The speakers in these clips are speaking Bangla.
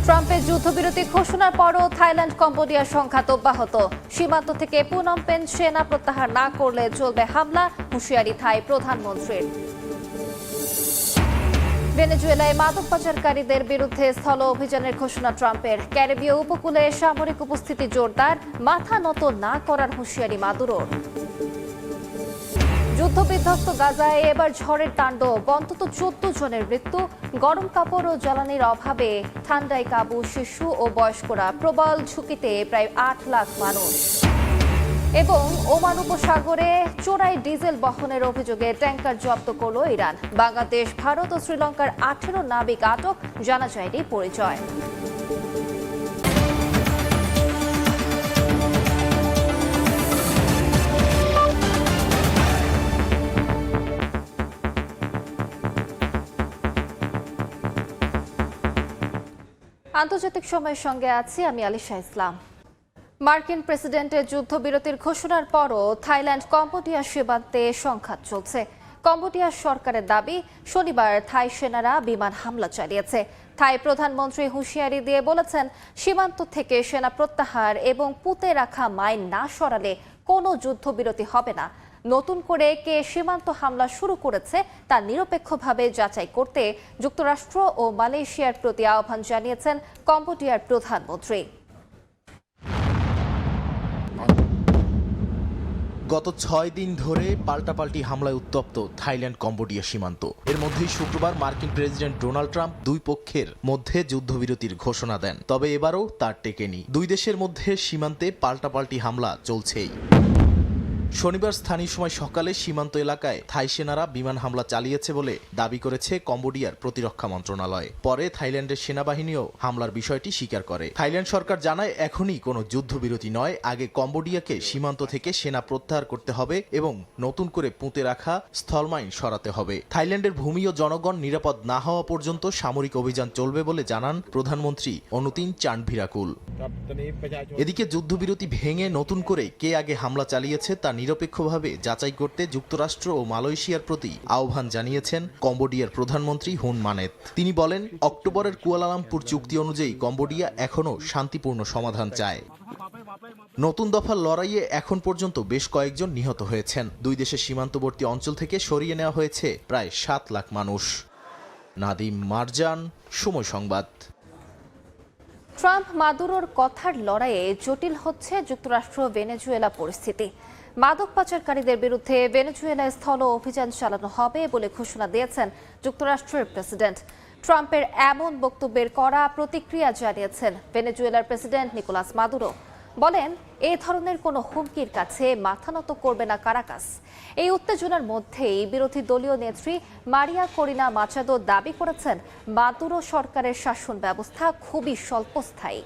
ট্রাম্পের যুদ্ধবিরতি ঘোষণার পরও থাইল্যান্ড কম্বোডিয়ার সংঘাত অব্যাহত। সীমান্ত থেকে পুনম পেন সেনা প্রত্যাহার না করলে চলবে হামলা, হুঁশিয়ারি থাই প্রধানমন্ত্রীর। ভেনেজুয়েলায় মাদক পাচারকারীদের বিরুদ্ধে স্থল অভিযানের ঘোষণা ট্রাম্পের। ক্যারিবীয় উপকূলে সামরিক উপস্থিতি জোরদার, মাথা নত না করার হুঁশিয়ারি মাদুরোর। যুদ্ধবিধ্বস্ত গাজায় এবার ঝড়ের তাণ্ডব, অন্তত 14 জনের মৃত্যু। গরম কাপড় ও জ্বালানির অভাবে ঠান্ডায় কাবু শিশু ও বয়স্করা, প্রবল ঝুঁকিতে প্রায় 8 লাখ মানুষ। এবং ওমান উপসাগরে চোরাই ডিজেল বহনের অভিযোগে ট্যাঙ্কার জব্দ করল ইরান। বাংলাদেশ, ভারত ও শ্রীলঙ্কার 18 নাবিক আটক, জানা যায়নি পরিচয়। আন্তর্জাতিক সময়ের সঙ্গে আছি আমি আলিশা ইসলাম। মার্কিন প্রেসিডেন্টের যুদ্ধবিরতির ঘোষণার পরও থাইল্যান্ড কম্বোডিয়া সীমান্তে সংঘাত চলছে। কম্বোডিয়ার সরকারের দাবি, শনিবার থাই সেনারা বিমান হামলা চালিয়েছে। থাই প্রধানমন্ত্রী হুঁশিয়ারি দিয়ে বলেছেন, সীমান্ত থেকে সেনা প্রত্যাহার এবং পুঁতে রাখা মাইন না সরালে কোনো যুদ্ধবিরতি হবে না। নতুন করে কে সীমান্ত হামলা শুরু করেছে তা নিরপেক্ষভাবে যাচাই করতে যুক্তরাষ্ট্র ও মালয়েশিয়ার প্রতি আহ্বান জানিয়েছেন কম্বোডিয়ার প্রধানমন্ত্রী। গত 6 দিন ধরে পাল্টাপাল্টি হামলায় উত্তপ্ত থাইল্যান্ড কম্বোডিয়া সীমান্ত। এর মধ্যেই শুক্রবার মার্কিন প্রেসিডেন্ট ডোনাল্ড ট্রাম্প দুই পক্ষের মধ্যে যুদ্ধবিরতির ঘোষণা দেন। তবে এবারও তার টেকেনি। দুই দেশের মধ্যে সীমান্তে পাল্টাপাল্টি হামলা চলছেই। শনিবার স্থানীয় সময় সকালে সীমান্ত এলাকায় থাই সেনারা বিমান হামলা চালিয়েছে বলে দাবি করেছে কম্বোডিয়ার প্রতিরক্ষা মন্ত্রণালয়। পরে থাইল্যান্ডের সেনাবাহিনীও হামলার বিষয়টি স্বীকার করে। থাইল্যান্ড সরকার জানায়, এখনই কোনো যুদ্ধবিরতি নয়, আগে কম্বোডিয়াকে সীমান্ত থেকে সেনা প্রত্যাহার করতে হবে এবং নতুন করে পুঁতে রাখা স্থলমাইন সরাতে হবে। থাইল্যান্ডের ভূমি ও জনগণ নিরাপদ না হওয়া পর্যন্ত সামরিক অভিযান চলবে বলে জানান প্রধানমন্ত্রী অনুতিন চান্ডভিরাকুল। এদিকে যুদ্ধবিরতি ভেঙে নতুন করে কে আগে হামলা চালিয়েছে তা নিরপেক্ষভাবে যাচাই করতে যুক্তরাষ্ট্র ও মালয়েশিয়ার প্রতি আহ্বান জানিয়েছেন কম্বোডিয়ার প্রধানমন্ত্রী হুন মানেত। তিনি বলেন, অক্টোবরের কুয়ালালামপুর চুক্তি অনুযায়ী কম্বোডিয়া এখনও শান্তিপূর্ণ সমাধান চায়। নতুন দফার লড়াইয়ে এখন পর্যন্ত বেশ কয়েকজন নিহত হয়েছেন। দুই দেশের সীমান্তবর্তী অঞ্চল থেকে সরিয়ে নেওয়া হয়েছে প্রায় 7 লাখ মানুষ। নাদিম মারজান, সময় সংবাদ। ট্রাম্প মাদুরোর কথার লড়াইয়ে জটিল হচ্ছে যুক্তরাষ্ট্র ভেনেজুয়েলা পরিস্থিতি। মাদক পাচারকারীদের বিরুদ্ধে ভেনেজুয়েলায় স্থল অভিযান চালানো হবে বলে ঘোষণা দিয়েছেন যুক্তরাষ্ট্রের প্রেসিডেন্ট। ট্রাম্পের এমন বক্তব্যের কড়া প্রতিক্রিয়া জানিয়েছেন ভেনেজুয়েলার প্রেসিডেন্ট নিকোলাস মাদুরো। বলেন, এই ধরনের কোনো হুমকির কাছে মাথা নত করবে না কারাকাস। এই উত্তেজনার মধ্যেই বিরোধী দলীয় নেত্রী মারিয়া করিনা মাচাদো দাবি করেছেন, মাদুরো সরকারের শাসন ব্যবস্থা খুবই স্বল্পস্থায়ী।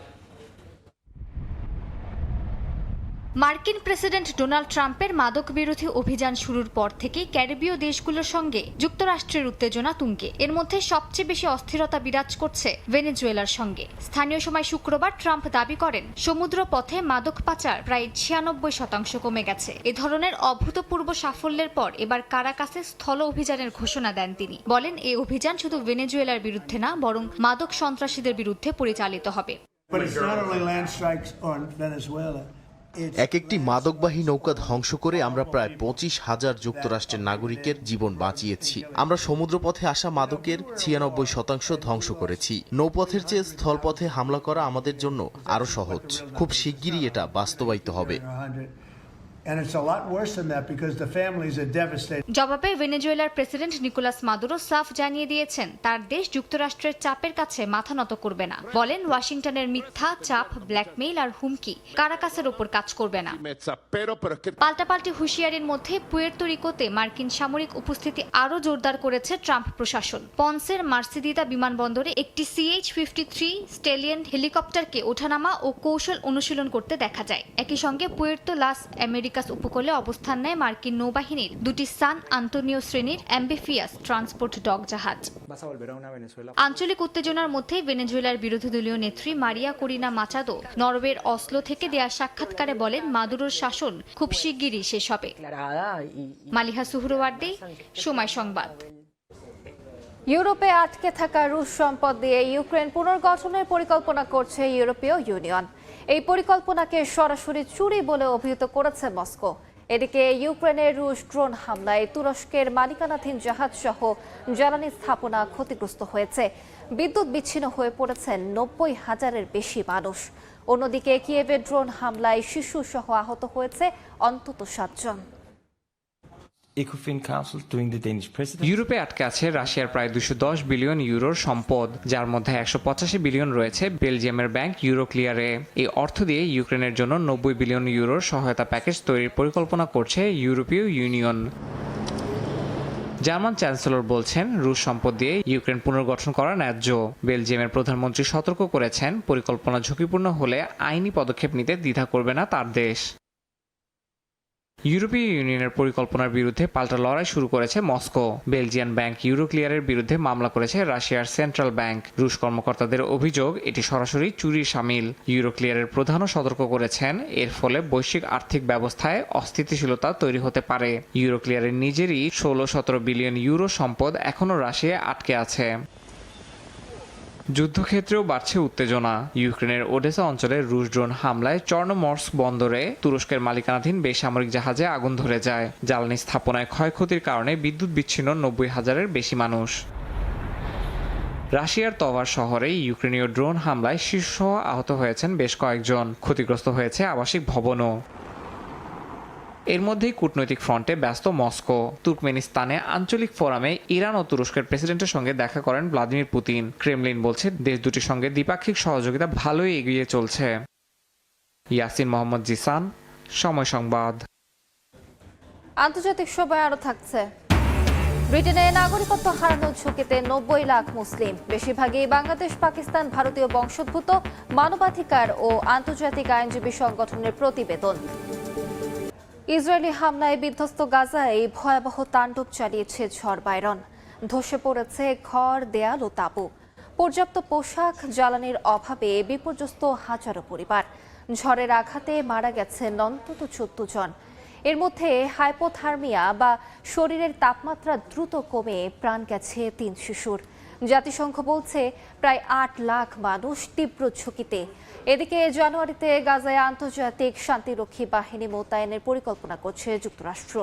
মার্কিন প্রেসিডেন্ট ডোনাল্ড ট্রাম্পের মাদক বিরোধী অভিযান শুরুর পর থেকেই ক্যারিবীয় দেশগুলোর সঙ্গে যুক্তরাষ্ট্রের উত্তেজনা তুঙ্গে। এর মধ্যে সবচেয়ে বেশি অস্থিরতা বিরাজ করছে ভেনেজুয়েলার সঙ্গে। স্থানীয় সময় শুক্রবার ট্রাম্প দাবি করেন, সমুদ্র পথে মাদক পাচার প্রায় 96% কমে গেছে। এ ধরনের অভূতপূর্ব সাফল্যের পর এবার কারাকাসে স্থল অভিযানের ঘোষণা দেন তিনি। বলেন, এই অভিযান শুধু ভেনেজুয়েলার বিরুদ্ধে না, বরং মাদক সন্ত্রাসীদের বিরুদ্ধে পরিচালিত হবে। এক একটি মাদকবাহী নৌকা ধ্বংস করে আমরা প্রায় 25,000 যুক্তরাষ্ট্রের নাগরিকের জীবন বাঁচিয়েছি। আমরা সমুদ্রপথে আসা মাদকের 96% ধ্বংস করেছি। নৌপথের চেয়ে স্থলপথে হামলা করা আমাদের জন্য আরো সহজ। খুব শিগগিরই এটা বাস্তবায়িত হবে। জবাবে ভেনেজুয়েলার প্রেসিডেন্ট নিকোলাস মাদুরো সাফ জানিয়ে দিয়েছেন, তার দেশ যুক্তরাষ্ট্রের চাপের কাছে মাথা নত করবে না। বলেন, ওয়াশিংটনের মিথ্যা চাপ, ব্ল্যাকমেইল আর হুমকি কারাকাসের ওপর কাজ করবে না। পাল্টাপাল্টি হুঁশিয়ারির মধ্যে পুয়ের্তো রিকোতে মার্কিন সামরিক উপস্থিতি আরও জোরদার করেছে ট্রাম্প প্রশাসন। পন্সের মার্সিদিতা বিমানবন্দরে একটি CH-53 স্টেলিয়ন হেলিকপ্টারকে ওঠানামা ও কৌশল অনুশীলন করতে দেখা যায়। একই সঙ্গে পুয়ের্তো লাস আমেরিকাস উপকূলে অবস্থান নেয় মার্কিন নৌবাহিনীর দুটি সান আন্তোনিও শ্রেণীর অ্যাম্বিফিয়াস ট্রান্সপোর্ট ডগ জাহাজ। আঞ্চলিক উত্তেজনার মধ্যে ভেনেজুয়েলার বিরোধী দলীয় নেত্রী মারিয়া করিনা মাচাদো নরওয়ের অসলো থেকে দেয়া সাক্ষাৎকারে বলেন, মাদুরোর শাসন খুব শিগগিরই শেষ হবে। মালিহা সুহরওয়ার্দী, সময় সংবাদ। ইউরোপে আটকে থাকা রুশ সম্পদ দিয়ে ইউক্রেন পুনর্গঠনের পরিকল্পনা করছে ইউরোপীয় ইউনিয়ন। এই পরিকল্পনাকে সরাসরি চুরি বলে অভিহিত করেছে মস্কো। এদিকে ইউক্রেনের রুশ ড্রোন হামলায় তুরস্কের মালিকানাধীন জাহাজ সহ জ্বালানি স্থাপনা ক্ষতিগ্রস্ত হয়েছে। বিদ্যুৎ বিচ্ছিন্ন হয়ে পড়েছেন 90,000-এর বেশি মানুষ। অন্যদিকে কিয়েভের ড্রোন হামলায় শিশু সহ আহত হয়েছে অন্তত 7 জন। ইউরোপে আটকে আছে রাশিয়ার প্রায় 210 বিলিয়ন ইউরোর সম্পদ, যার মধ্যে 185 বিলিয়ন রয়েছে বেলজিয়ামের ব্যাংক ইউরোক্লিয়ারে। এই অর্থ দিয়ে ইউক্রেনের জন্য 90 বিলিয়ন ইউরোর সহায়তা প্যাকেজ তৈরির পরিকল্পনা করছে ইউরোপীয় ইউনিয়ন। জার্মান চ্যান্সেলর বলছেন, রুশ সম্পদ দিয়ে ইউক্রেন পুনর্গঠন করা ন্যায্য। বেলজিয়ামের প্রধানমন্ত্রী সতর্ক করেছেন, পরিকল্পনা ঝুঁকিপূর্ণ হলে আইনি পদক্ষেপ নিতে দ্বিধা করবে না তার দেশ। ইউরোপীয় ইউনিয়নের পরিকল্পনার বিরুদ্ধে পাল্টা লড়াই শুরু করেছে মস্কো। বেলজিয়ান ব্যাংক ইউরোক্লিয়ারের বিরুদ্ধে মামলা করেছে রাশিয়ার সেন্ট্রাল ব্যাংক। রুশ কর্মকর্তাদের অভিযোগ, এটি সরাসরি চুরির শামিল। ইউরোক্লিয়ারের প্রধানও সতর্ক করেছেন, এর ফলে বৈশ্বিক আর্থিক ব্যবস্থায় অস্থিতিশীলতা তৈরি হতে পারে। ইউরোক্লিয়ারের নিজেরই 16-17 বিলিয়ন ইউরো সম্পদ এখনও রাশিয়ায় আটকে আছে। যুদ্ধক্ষেত্রেও বাড়ছে উত্তেজনা। ইউক্রেনের ওডেসা অঞ্চলে রুশ ড্রোন হামলায় চর্নোমর্স্ক বন্দরে তুরস্কের মালিকানাধীন বেসামরিক জাহাজে আগুন ধরে যায়। জ্বালানি স্থাপনায় ক্ষয়ক্ষতির কারণে বিদ্যুৎ বিচ্ছিন্ন 90,000-এর বেশি মানুষ। রাশিয়ার তভার শহরে ইউক্রেনীয় ড্রোন হামলায় শিশুসহ আহত হয়েছেন বেশ কয়েকজন। ক্ষতিগ্রস্ত হয়েছে আবাসিক ভবনও। এর মধ্যেই কূটনৈতিক ফ্রন্টে ব্যস্ত মস্কো। তুর্কমেনিস্তানে আঞ্চলিক ফোরামে ইরান ও তুরস্কের প্রেসিডেন্টের সঙ্গে দেখা করেন ভ্লাদিমির পুতিন। ক্রেমলিন বলছে, দেশ দুটির সঙ্গে দ্বিপাক্ষিক সহযোগিতা ভালোই এগিয়ে চলছে। ইয়াসিন মোহাম্মদ জিসান, সময় সংবাদ। আন্তর্জাতিক সময় আরো থাকছে। ব্রিটেনে নাগরিকত্ব হারানোর ঝুঁকিতে 90 লাখ মুসলিম, বেশিরভাগই বাংলাদেশ, পাকিস্তান, ভারতীয় বংশোদ্ভূত। মানবাধিকার ও আন্তর্জাতিক আইনজীবী সংগঠনের প্রতিবেদন। ইসরায়েলি হামলায় বিধ্বস্ত গাজায় ভয়াবহ তাণ্ডব চালিয়েছে ঝড় বাইরন। ধসে পড়েছে ঘর, দেয়াল ও তাঁবু। পর্যাপ্ত পোশাক, জ্বালানির অভাবে বিপর্যস্ত হাজারো পরিবার। ঝড়ের আঘাতে মারা গেছেন অন্তত 14 জন। এর মধ্যে হাইপোথার্মিয়া বা শরীরের তাপমাত্রা দ্রুত কমে প্রাণ গেছে 3 শিশুর। জাতিসংঘ বলছে, প্রায় 8 লাখ মানুষ তীব্র ঝুঁকিতে। এদিকে জানুয়ারিতে গাজায় আন্তর্জাতিক শান্তিরক্ষী বাহিনী মোতায়েনের পরিকল্পনা করছে যুক্তরাষ্ট্র।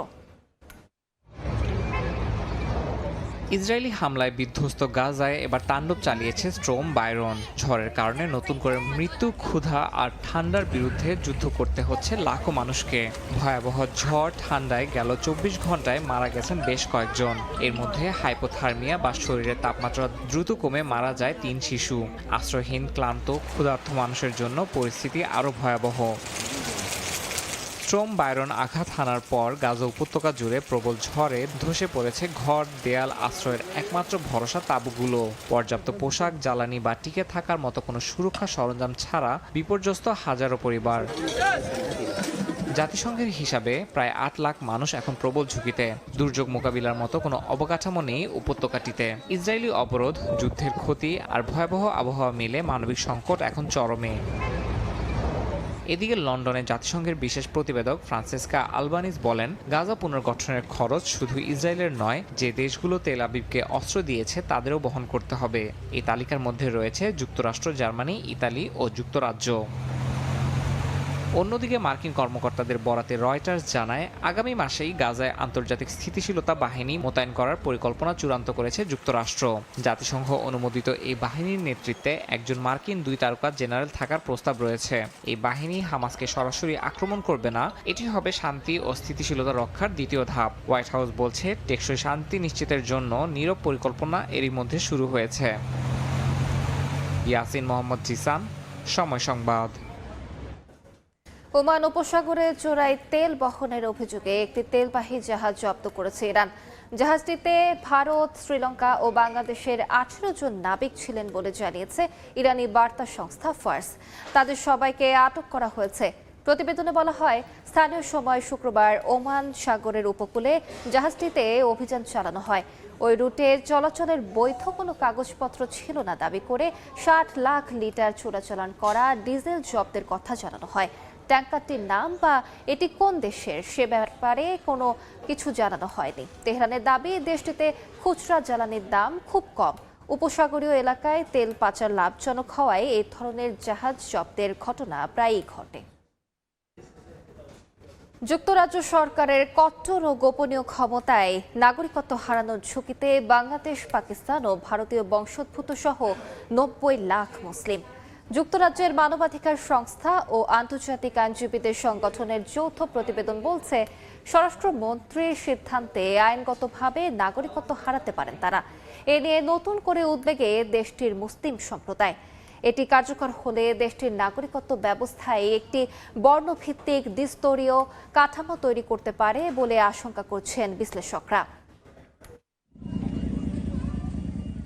ইসরায়েলি হামলায় বিধ্বস্ত গাজায় এবার তাণ্ডব চালিয়েছে স্ট্রম বাইরন। ঝড়ের কারণে নতুন করে মৃত্যু, ক্ষুধা আর ঠান্ডার বিরুদ্ধে যুদ্ধ করতে হচ্ছে লাখো মানুষকে। ভয়াবহ ঝড় ঠান্ডায় গেল 24 ঘন্টায় মারা গেছেন বেশ কয়েকজন। এর মধ্যে হাইপোথার্মিয়া বা শরীরের তাপমাত্রা দ্রুত কমে মারা যায় 3 শিশু। আশ্রয়হীন, ক্লান্ত, ক্ষুধার্ত মানুষের জন্য পরিস্থিতি আরও ভয়াবহ। স্ট্রম বাইরন আঘাত হানার পর গাজা উপত্যকা জুড়ে প্রবল ঝড়ে ধসে পড়েছে ঘর, দেয়াল, আশ্রয়ের একমাত্র ভরসা তাঁবুগুলো। পর্যাপ্ত পোশাক, জ্বালানি বা টিকে থাকার মতো কোনো সুরক্ষা সরঞ্জাম ছাড়া বিপর্যস্ত হাজারো পরিবার। জাতিসংঘের হিসাবে প্রায় 8 লাখ মানুষ এখন প্রবল ঝুঁকিতে। দুর্যোগ মোকাবিলার মতো কোনো অবকাঠামো নেই উপত্যকাটিতে। ইসরায়েলি অবরোধ, যুদ্ধের ক্ষতি আর ভয়াবহ আবহাওয়া মিলে মানবিক সংকট এখন চরমে। এদিকে লন্ডনে জাতিসংঘের বিশেষ প্রতিবেদক ফ্রান্সিসকা আলবানিজ বলেন, গাজা পুনর্গঠনের খরচ শুধু ইসরায়েলের নয়, যে দেশগুলো তেল আবিবকে অস্ত্র দিয়েছে তাদেরও বহন করতে হবে। এই তালিকার মধ্যে রয়েছে যুক্তরাষ্ট্র, জার্মানি, ইতালি ও যুক্তরাজ্য। অন্যদিকে মার্কিন কর্মকর্তাদের বরাতে রয়টার্স জানায়, আগামী মাসেই গাজায় আন্তর্জাতিক স্থিতিশীলতা বাহিনী মোতায়েন করার পরিকল্পনা চূড়ান্ত করেছে যুক্তরাষ্ট্র। জাতিসংঘ অনুমোদিত এই বাহিনীর নেতৃত্বে একজন মার্কিন 2 তারকা জেনারেল থাকার প্রস্তাব রয়েছে। এই বাহিনী হামাসকে সরাসরি আক্রমণ করবে না, এটি হবে শান্তি ও স্থিতিশীলতা রক্ষার দ্বিতীয় ধাপ। হোয়াইট হাউস বলছে, টেকসই শান্তি নিশ্চিতের জন্য নীরব পরিকল্পনা এরই মধ্যে শুরু হয়েছে। ইয়াসিন মোহাম্মদ জিসান, সময় সংবাদ। ওমান উপসাগরে চোরাই তেল বহনের অভিযোগে একটি তেলবাহী জাহাজ জব্দ করেছে ইরান। জাহাজটিতে ভারত, শ্রীলঙ্কা ও বাংলাদেশের 18 জন নাবিক ছিলেন বলে জানিয়েছে ইরানি বার্তা সংস্থা ফার্স। তাদের সবাইকে আটক করা হয়েছে। প্রতিবেদনে বলা হয়, স্থানীয় সময় শুক্রবার ওমান সাগরের উপকূলে জাহাজটিতে অভিযান চালানো হয়। ওই রুটে চলাচলের বৈধ কোনো কাগজপত্র ছিল না দাবি করে 60 লাখ লিটার চোরাচালান করা ডিজেল জব্দের কথা জানানো হয়। ট্যাঙ্কারটির নাম বা এটি কোন দেশের সে ব্যাপারে কোনো কিছু জানানো হয়নি। তেহরানের দাবি, দেশটিতে খুচরা জ্বালানির দাম খুব কম। উপসাগরীয় এলাকায় তেল পাচার লাভজনক হওয়ায় এই ধরনের জাহাজ জব্দের ঘটনা প্রায়ই ঘটে। যুক্তরাজ্য সরকারের কট্টর ও গোপনীয় ক্ষমতায় নাগরিকত্ব হারানোর ঝুঁকিতে বাংলাদেশ, পাকিস্তান ও ভারতীয় বংশোদ্ভূত সহ ৯০ লাখ মুসলিম। যুক্তরাজ্যের মানবাধিকার সংস্থা ও আন্তর্জাতিক আইনজীবীদের সংগঠনের যৌথ প্রতিবেদন বলছে, স্বরাষ্ট্রমন্ত্রীর সিদ্ধান্তে আইনগতভাবে নাগরিকত্ব হারাতে পারেন তারা। এ নিয়ে নতুন করে উদ্বেগে দেশটির মুসলিম সম্প্রদায়। এটি কার্যকর হলে দেশটির নাগরিকত্ব ব্যবস্থায় একটি বর্ণভিত্তিক দ্বিস্তরীয় কাঠামো তৈরি করতে পারে বলে আশঙ্কা করছেন বিশ্লেষকরা।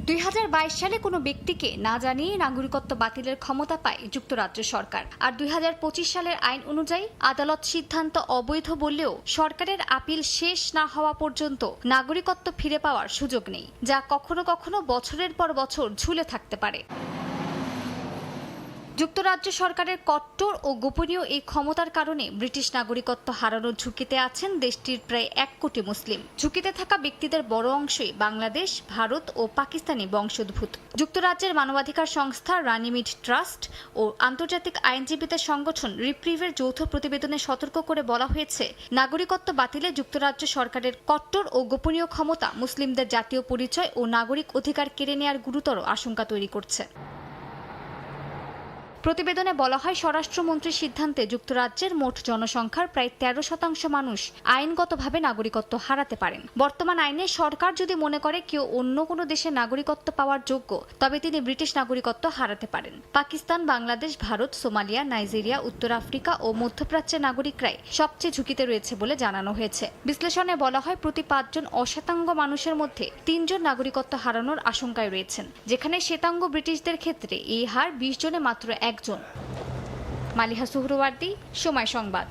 ২০২২ সালে কোনো ব্যক্তিকে না জানিয়ে নাগরিকত্ব বাতিলের ক্ষমতা পায় যুক্তরাজ্য সরকার। আর ২০২৫ সালের আইন অনুযায়ী আদালত সিদ্ধান্ত অবৈধ বললেও সরকারের আপিল শেষ না হওয়া পর্যন্ত নাগরিকত্ব ফিরে পাওয়ার সুযোগ নেই, যা কখনো কখনো বছরের পর বছর ঝুলে থাকতে পারে। যুক্তরাজ্য সরকারের কট্টর ও গোপনীয় এই ক্ষমতার কারণে ব্রিটিশ নাগরিকত্ব হারানোর ঝুঁকিতে আছেন দেশটির প্রায় ১ কোটি মুসলিম। ঝুঁকিতে থাকা ব্যক্তিদের বড় অংশই বাংলাদেশ, ভারত ও পাকিস্তানি বংশোদ্ভূত। যুক্তরাজ্যের মানবাধিকার সংস্থা রানিমিড ট্রাস্ট ও আন্তর্জাতিক আইনজীবীদের সংগঠন রিপ্রিভের যৌথ প্রতিবেদনে সতর্ক করে বলা হয়েছে, নাগরিকত্ব বাতিলে যুক্তরাজ্য সরকারের কট্টর ও গোপনীয় ক্ষমতা মুসলিমদের জাতীয় পরিচয় ও নাগরিক অধিকার কেড়ে নেওয়ার গুরুতর আশঙ্কা তৈরি করছে। প্রতিবেদনে বলা হয়, স্বরাষ্ট্রমন্ত্রীর সিদ্ধান্তে যুক্তরাজ্যের মোট জনসংখ্যার প্রায় ১৩% মানুষ আইনগতভাবে নাগরিকত্ব হারাতে পারেন। বর্তমান আইনে সরকার যদি মনে করে কেউ অন্য কোনো দেশের নাগরিকত্ব পাওয়ার যোগ্য, তবে তিনি ব্রিটিশ নাগরিকত্ব হারাতে পারেন। পাকিস্তান, বাংলাদেশ, ভারত, সোমালিয়া, নাইজেরিয়া, উত্তর আফ্রিকা ও মধ্যপ্রাচ্যের নাগরিকরাই সবচেয়ে ঝুঁকিতে রয়েছে বলে জানানো হয়েছে। বিশ্লেষণে বলা হয়, প্রতি ৫ জন অশ্বেতাঙ্গ মানুষের মধ্যে ৩ জন নাগরিকত্ব হারানোর আশঙ্কায় রয়েছেন, যেখানে শ্বেতাঙ্গ ব্রিটিশদের ক্ষেত্রে এই হার ২০ জনে মাত্র ১ জন। মালিহা সুহরওয়ার্দী, সময় সংবাদ।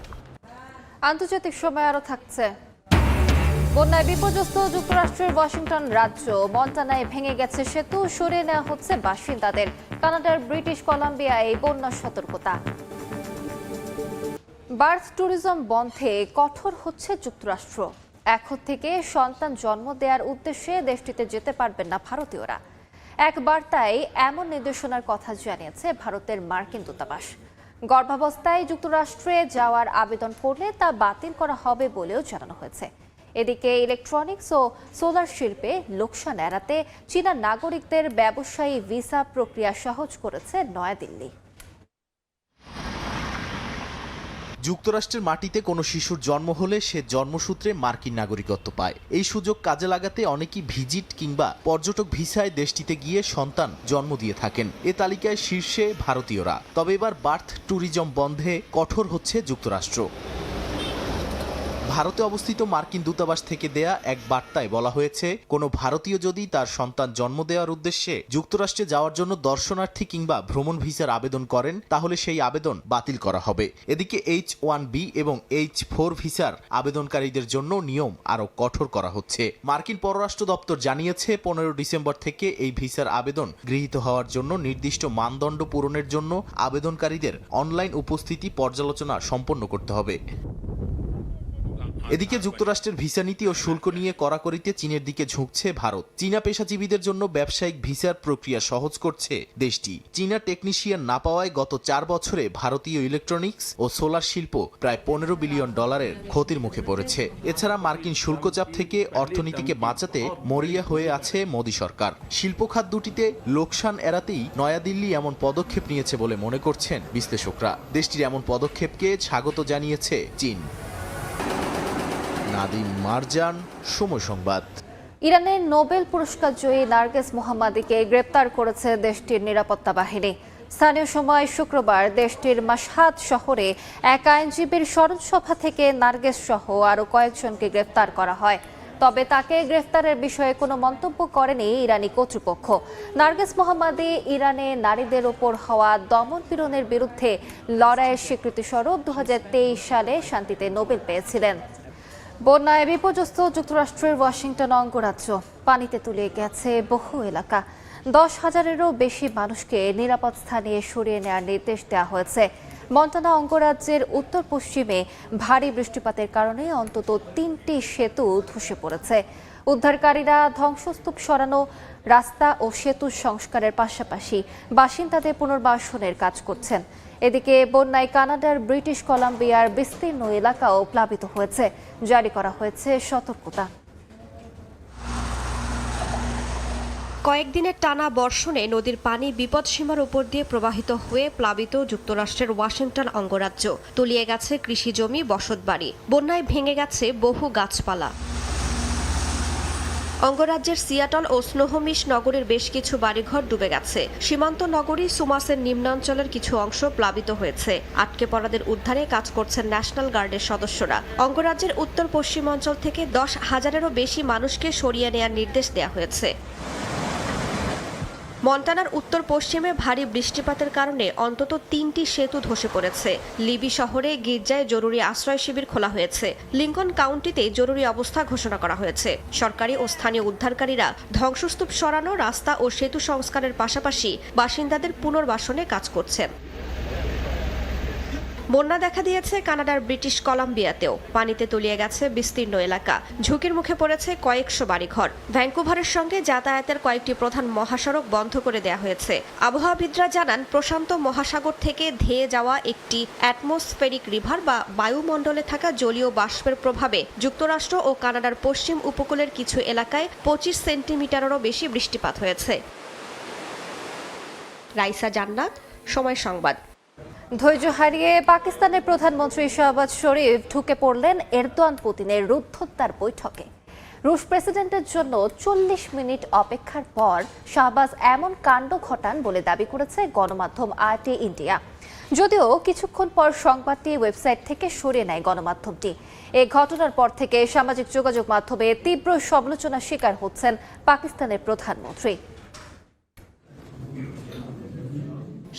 আন্তর্জাতিক সময় আরো থাকছে। বন্যায় বিপর্যস্ত যুক্তরাষ্ট্রের ওয়াশিংটন রাজ্য। মন্টানায় ভেঙে গেছে সেতু, সরিয়ে নেওয়া হচ্ছে বাসিন্দাদের। কানাডার ব্রিটিশ কলাম্বিয়ায় বন্যা সতর্কতা। বার্থ ট্যুরিজম বন্ধে কঠোর হচ্ছে যুক্তরাষ্ট্র। এখন থেকে সন্তান জন্ম দেওয়ার উদ্দেশ্যে দেশটিতে যেতে পারবেন না ভারতীয়রা। এক বার্তায় এমন নির্দেশনার কথা জানিয়েছে ভারতের মার্কিন দূতাবাস। গর্ভাবস্থায় যুক্তরাষ্ট্রে যাওয়ার আবেদন করলে তা বাতিল করা হবে বলেও জানানো হয়েছে। এদিকে ইলেকট্রনিক্স ও সোলার শিল্পে লোকসান এড়াতে চীনা নাগরিকদের ব্যবসায়ী ভিসা প্রক্রিয়া সহজ করেছে নয়াদিল্লি। যুক্তরাষ্ট্রের মাটিতে কোনো শিশুর জন্ম হলে সে জন্মসূত্রে মার্কিন নাগরিকত্ব পায়। এই সুযোগ কাজে লাগাতে অনেকেই ভিজিট কিংবা পর্যটক ভিসায় দেশটিতে গিয়ে সন্তান জন্ম দিয়ে থাকেন। এ তালিকায় শীর্ষে ভারতীয়রা। তবে এবার বার্থ ট্যুরিজম বন্ধে কঠোর হচ্ছে যুক্তরাষ্ট্র। ভারতে অবস্থিত মার্কিন দূতাবাস থেকে দেয়া এক বার্তায় বলা হয়েছে, কোনো ভারতীয় যদি তার সন্তান জন্ম দেওয়ার উদ্দেশ্যে যুক্তরাষ্ট্রে যাওয়ার জন্য দর্শনার্থী কিংবা ভ্রমণ ভিসার আবেদন করেন, তাহলে সেই আবেদন বাতিল করা হবে। এদিকে H-1B এবং H-4 ভিসার আবেদনকারীদের জন্য নিয়ম আরও কঠোর করা হচ্ছে। মার্কিন পররাষ্ট্র দপ্তর জানিয়েছে, 15 ডিসেম্বর থেকে এই ভিসার আবেদন গৃহীত হওয়ার জন্য নির্দিষ্ট মানদণ্ড পূরণের জন্য আবেদনকারীদের অনলাইন উপস্থিতি পর্যালোচনা সম্পন্ন করতে হবে। এদিকে যুক্তরাষ্ট্রের ভিসা নীতি ও শুল্ক নিয়ে কড়াকড়িতে চীনের দিকে ঝুঁকছে ভারত। চীনা পেশাজীবীদের জন্য ব্যবসায়িক ভিসার প্রক্রিয়া সহজ করছে দেশটি। চীনা টেকনিশিয়ান না পাওয়ায় গত 4 বছরে ভারতীয় ইলেকট্রনিক্স ও সোলার শিল্প প্রায় $15 বিলিয়ন ক্ষতির মুখে পড়েছে। এছাড়া মার্কিন শুল্কচাপ থেকে অর্থনীতিকে বাঁচাতে মরিয়া হয়ে আছে মোদী সরকার। শিল্প খাত দুটিতে লোকসান এড়াতেই নয়াদিল্লি এমন পদক্ষেপ নিয়েছে বলে মনে করছেন বিশ্লেষকরা। দেশটির এমন পদক্ষেপকে স্বাগত জানিয়েছে চীন। নাদিম মারজান, সময় সংবাদ। ইরানের নোবেল পুরস্কার জয়ী নার্গিস মোহাম্মদীকে গ্রেপ্তার করেছে দেশটির নিরাপত্তা বাহিনী। স্থানীয় সময় শুক্রবার দেশটির মাশহাদ শহরে এক আইনজীবীর স্মরণসভা থেকে নার্গিস সহ আরও কয়েকজনকে গ্রেপ্তার করা হয়। তবে তাকে গ্রেফতারের বিষয়ে কোনো মন্তব্য করেনি ইরানি কর্তৃপক্ষ। নার্গিস মোহাম্মদী ইরানে নারীদের ওপর হওয়া দমন-পীড়নের বিরুদ্ধে লড়াইয়ের স্বীকৃতিস্বরূপ 2023 সালে শান্তিতে নোবেল পেয়েছিলেন। বন্যায় বিপর্যস্ত যুক্তরাষ্ট্রের ওয়াশিংটন অঙ্গরাজ্য। পানিতে তলিয়ে গেছে বহু এলাকা। 10,000-এরও বেশি মানুষকে নিরাপদ স্থানে সরিয়ে নেওয়ার নির্দেশ দেওয়া হয়েছে। মন্টানা অঙ্গরাজ্যের উত্তর পশ্চিমে ভারী বৃষ্টিপাতের কারণে অন্তত 3টি সেতু ধসে পড়েছে। উদ্ধারকারীরা ধ্বংসস্তূপ সরানো, রাস্তা ও সেতু সংস্কারের পাশাপাশি বাসিন্দাদের পুনর্বাসনের কাজ করছেন। এদিকে বন্যায় কানাডার ব্রিটিশ কলাম্বিয়ার বিস্তীর্ণ এলাকাও প্লাবিত হয়েছে। জারি করা হয়েছে সতর্কতা। কয়েকদিনের টানা বর্ষণে নদীর পানি বিপদসীমার উপর দিয়ে প্রবাহিত হয়ে প্লাবিত যুক্তরাষ্ট্রের ওয়াশিংটন অঙ্গরাজ্য। তলিয়ে গেছে কৃষিজমি, বসতবাড়ি। বন্যায় ভেঙে গেছে বহু গাছপালা। অঙ্গরাজ্যের সিয়াটল ও স্নোহোমিশ নগরীর বেশ কিছু বাড়িঘর ডুবে গেছে। সীমান্ত নগরী সুমাসের নিম্নাঞ্চলের কিছু অংশ প্লাবিত হয়েছে। আটকে পড়াদের উদ্ধারে কাজ করছেন ন্যাশনাল গার্ডের সদস্যরা। অঙ্গরাজ্যের উত্তর পশ্চিমাঞ্চল থেকে 10,000-এরও বেশি মানুষকে সরিয়ে নেওয়ার নির্দেশ দেওয়া হয়েছে। মন্টানার উত্তর পশ্চিমে ভারী বৃষ্টিপাতের কারণে অন্তত 3টি সেতু ধসে পড়েছে। লিবি শহরে গির্জায় জরুরি আশ্রয় শিবির খোলা হয়েছে। লিঙ্কন কাউন্টিতে জরুরি অবস্থা ঘোষণা করা হয়েছে। সরকারি ও স্থানীয় উদ্ধারকারীরা ধ্বংসস্তূপ সরানো, রাস্তা ও সেতু সংস্কারের পাশাপাশি বাসিন্দাদের পুনর্বাসনে কাজ করছেন। বন্যা দেখা দিয়েছে কানাডার ব্রিটিশ কলাম্বিয়াতেও। পানিতে তলিয়ে গেছে বিস্তীর্ণ এলাকা। ঝুঁকির মুখে পড়েছে কয়েকশো বাড়িঘর। ভ্যাঙ্কুভারের সঙ্গে যাতায়াতের কয়েকটি প্রধান মহাসড়ক বন্ধ করে দেওয়া হয়েছে। আবহাওয়াবিদরা জানান, প্রশান্ত মহাসাগর থেকে ধেয়ে যাওয়া একটি অ্যাটমসফেরিক রিভার বা বায়ুমণ্ডলে থাকা জলীয় বাষ্পের প্রভাবে যুক্তরাষ্ট্র ও কানাডার পশ্চিম উপকূলের কিছু এলাকায় 25 সেন্টিমিটারেরও বেশি বৃষ্টিপাত হয়েছে। রাইসা জান্নাত, সময় সংবাদ। ধৈর্য হারিয়ে পাকিস্তানের প্রধানমন্ত্রী শাহবাজ শরীফ ঢুকে পড়লেন এরদোয়ান পুতিনের রুদ্ধদ্বার বৈঠকে। রুশ প্রেসিডেন্টের জন্য 40 মিনিট অপেক্ষার পর শাহবাজ এমন কাণ্ড ঘটান বলে দাবি করেছে গণমাধ্যম RT ইন্ডিয়া। যদিও কিছুক্ষণ পর সংবাদটি ওয়েবসাইট থেকে সরিয়ে নেয় গণমাধ্যমটি। এই ঘটনার পর থেকে সামাজিক যোগাযোগ মাধ্যমে তীব্র সমালোচনার শিকার হচ্ছেন পাকিস্তানের প্রধানমন্ত্রী।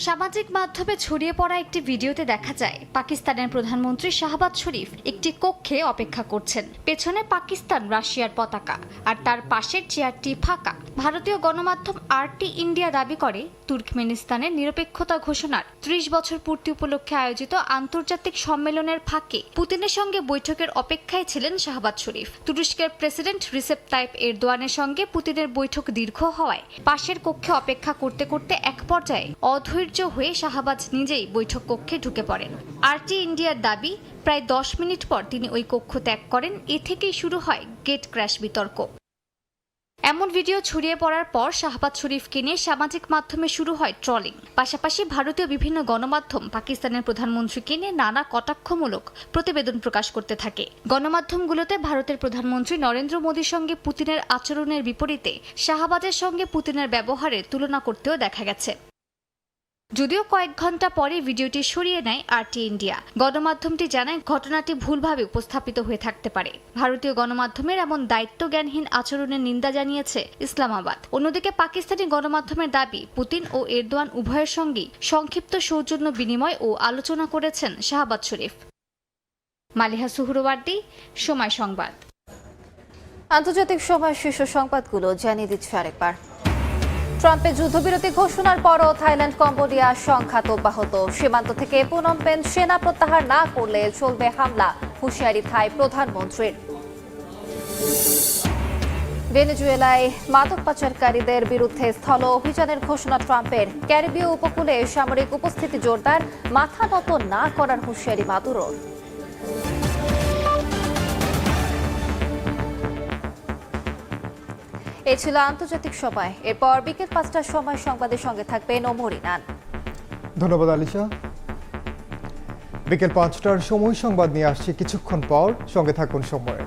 সামাজিক মাধ্যমে ছড়িয়ে পড়া একটি ভিডিওতে দেখা যায় পাকিস্তানের প্রধানমন্ত্রী শাহবাজ শরীফ একটি কক্ষে অপেক্ষা করছেন। পেছনে পাকিস্তান রাশিয়ার পতাকা আর তার পাশের চেয়ারটি ফাঁকা। ভারতীয় গণমাধ্যম RT ইন্ডিয়া দাবি করে, তুর্কমেনিস্তানের নিরপেক্ষতা ঘোষণার 30 বছর পূর্তি উপলক্ষে আয়োজিত আন্তর্জাতিক সম্মেলনের ফাঁকে পুতিনের সঙ্গে বৈঠকের অপেক্ষায় ছিলেন শাহবাজ শরীফ। তুরস্কের প্রেসিডেন্ট রিসেপ তাইপ এরদোয়ানের সঙ্গে পুতিনের বৈঠক দীর্ঘ হওয়ায় পাশের কক্ষে অপেক্ষা করতে করতে এক পর্যায়ে অধৈর্য হয়ে শাহবাজ নিজেই বৈঠক কক্ষে ঢুকে পড়েন। RT ইন্ডিয়ার দাবি, প্রায় 10 মিনিট পর তিনি ওই কক্ষ ত্যাগ করেন। এ থেকেই শুরু হয় গেট ক্র্যাশ বিতর্ক। এমন ভিডিও ছড়িয়ে পড়ার পর শাহবাজ শরীফকে নিয়ে সামাজিক মাধ্যমে শুরু হয় ট্রলিং। পাশাপাশি ভারতীয় বিভিন্ন গণমাধ্যম পাকিস্তানের প্রধানমন্ত্রীকে নিয়ে নানা কটাক্ষমূলক প্রতিবেদন প্রকাশ করতে থাকে। গণমাধ্যমগুলোতে ভারতের প্রধানমন্ত্রী নরেন্দ্র মোদীর সঙ্গে পুতিনের আচরণের বিপরীতে শাহবাজের সঙ্গে পুতিনের ব্যবহারের তুলনা করতেও দেখা গেছে। যদিও কয়েক ঘন্টা পরে ভিডিওটি সরিয়ে নেয় RT ইন্ডিয়া। গণমাধ্যমটি জানায়, ঘটনাটি ভুলভাবে উপস্থাপিত হয়ে থাকতে পারে। ভারতীয় গণমাধ্যমের এমন দায়িত্বজ্ঞানহীন আচরণের নিন্দা জানিয়েছে ইসলামাবাদ। অন্যদিকে পাকিস্তানি গণমাধ্যমের দাবি, পুতিন ও এরদোয়ান উভয়ের সঙ্গেই সংক্ষিপ্ত সৌজন্য বিনিময় ও আলোচনা করেছেন শাহবাজ শরীফ। মালিহা সুহরওয়ার্দী, সময় সংবাদ। আন্তর্জাতিক সময় শীর্ষ সংবাদগুলো জানিয়ে দিচ্ছে আরেকবার। ট্রাম্পের যুদ্ধবিরতি ঘোষণার পরও থাইল্যান্ড কম্বোডিয়া সংঘাত অব্যাহত। সীমান্ত থেকে পুনম পেন সেনা প্রত্যাহার না করলে চলবে হামলা, হুঁশিয়ারি থাই প্রধানমন্ত্রীর। ভেনেজুয়েলায় মাদক পাচারকারীদের বিরুদ্ধে স্থল অভিযানের ঘোষণা ট্রাম্পের। ক্যারিবীয় উপকূলে সামরিক উপস্থিতি জোরদার, মাথা নত না করার হুঁশিয়ারি মাদুরোর। এ ছিল আন্তর্জাতিক সময়। এরপর বিকেল 5টার সময় সংবাদের সঙ্গে থাকবেন ওমর ইনান। ধন্যবাদ আলিশা। বিকেল 5টার সময় সংবাদ নিয়ে আসছি কিছুক্ষণ পর, সঙ্গে থাকুন সময়ে।